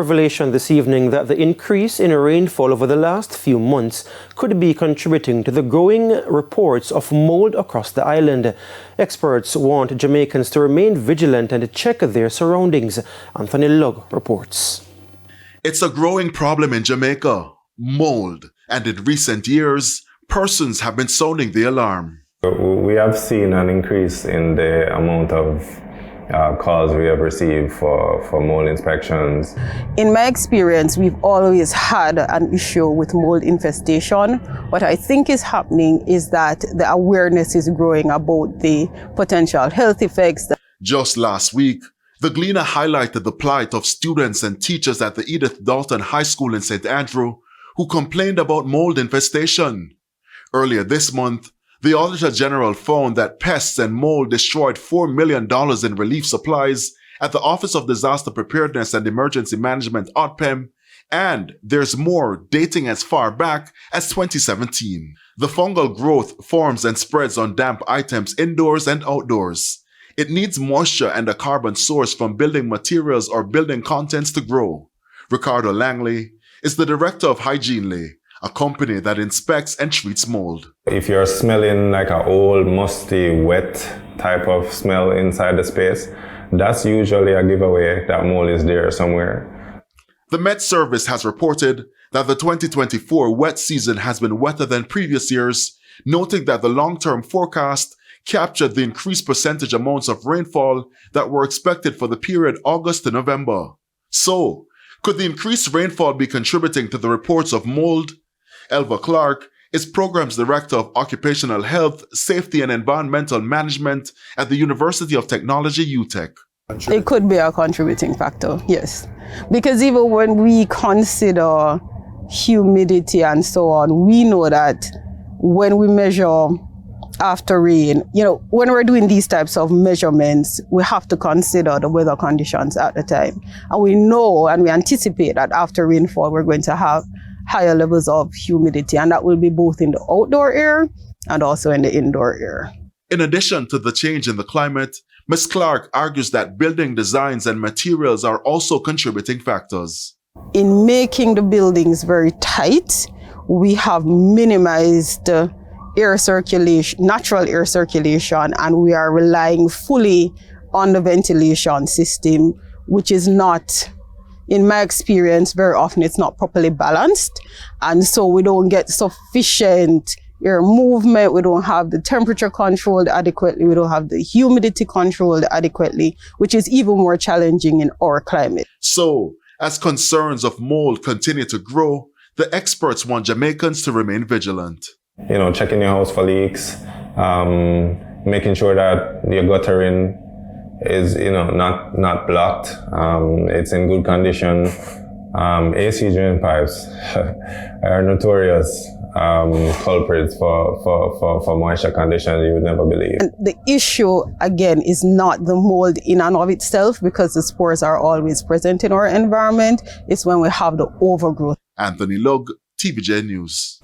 revelation this evening that the increase in rainfall over the last few months could be contributing to the growing reports of mold across the island. Experts want Jamaicans to remain vigilant and check their surroundings. Anthony Lugg reports. It's a growing problem in Jamaica, mold, and in recent years, persons have been sounding the alarm. We have seen an increase in the amount of calls we have received for mold inspections. In my experience, we've always had an issue with mold infestation. What I think is happening is that the awareness is growing about the potential health effects. Just last week, the Gleaner highlighted the plight of students and teachers at the Edith Dalton High School in St. Andrew who complained about mold infestation. Earlier this month, the Auditor General found that pests and mold destroyed $4 million in relief supplies at the Office of Disaster Preparedness and Emergency Management, ODPEM, and there's more dating as far back as 2017. The fungal growth forms and spreads on damp items indoors and outdoors. It needs moisture and a carbon source from building materials or building contents to grow. Ricardo Langley is the Director of Hygienely, a company that inspects and treats mold. If you're smelling like an old, musty, wet type of smell inside the space, that's usually a giveaway that mold is there somewhere. The Met Service has reported that the 2024 wet season has been wetter than previous years, noting that the long-term forecast captured the increased percentage amounts of rainfall that were expected for the period August to November. So, could the increased rainfall be contributing to the reports of mold? Elva Clark is Programs Director of Occupational Health, Safety and Environmental Management at the University of Technology, UTech. It could be a contributing factor, yes. Because even when we consider humidity and so on, we know that when we measure after rain, when we're doing these types of measurements, we have to consider the weather conditions at the time. And we know and we anticipate that after rainfall, we're going to have higher levels of humidity, and that will be both in the outdoor air and also in the indoor air. In addition to the change in the climate, Ms. Clark argues that building designs and materials are also contributing factors. In making the buildings very tight, we have minimized air circulation, natural air circulation, and we are relying fully on the ventilation system, which is not, in my experience, very often it's not properly balanced. And so we don't get sufficient air movement, we don't have the temperature controlled adequately, we don't have the humidity controlled adequately, which is even more challenging in our climate. So, as concerns of mold continue to grow, the experts want Jamaicans to remain vigilant. Checking your house for leaks, making sure that your guttering is, not blocked. It's in good condition. AC drain pipes are notorious culprits for moisture conditions you would never believe. And the issue, again, is not the mold in and of itself, because the spores are always present in our environment. It's when we have the overgrowth. Anthony Lugg, TVJ News.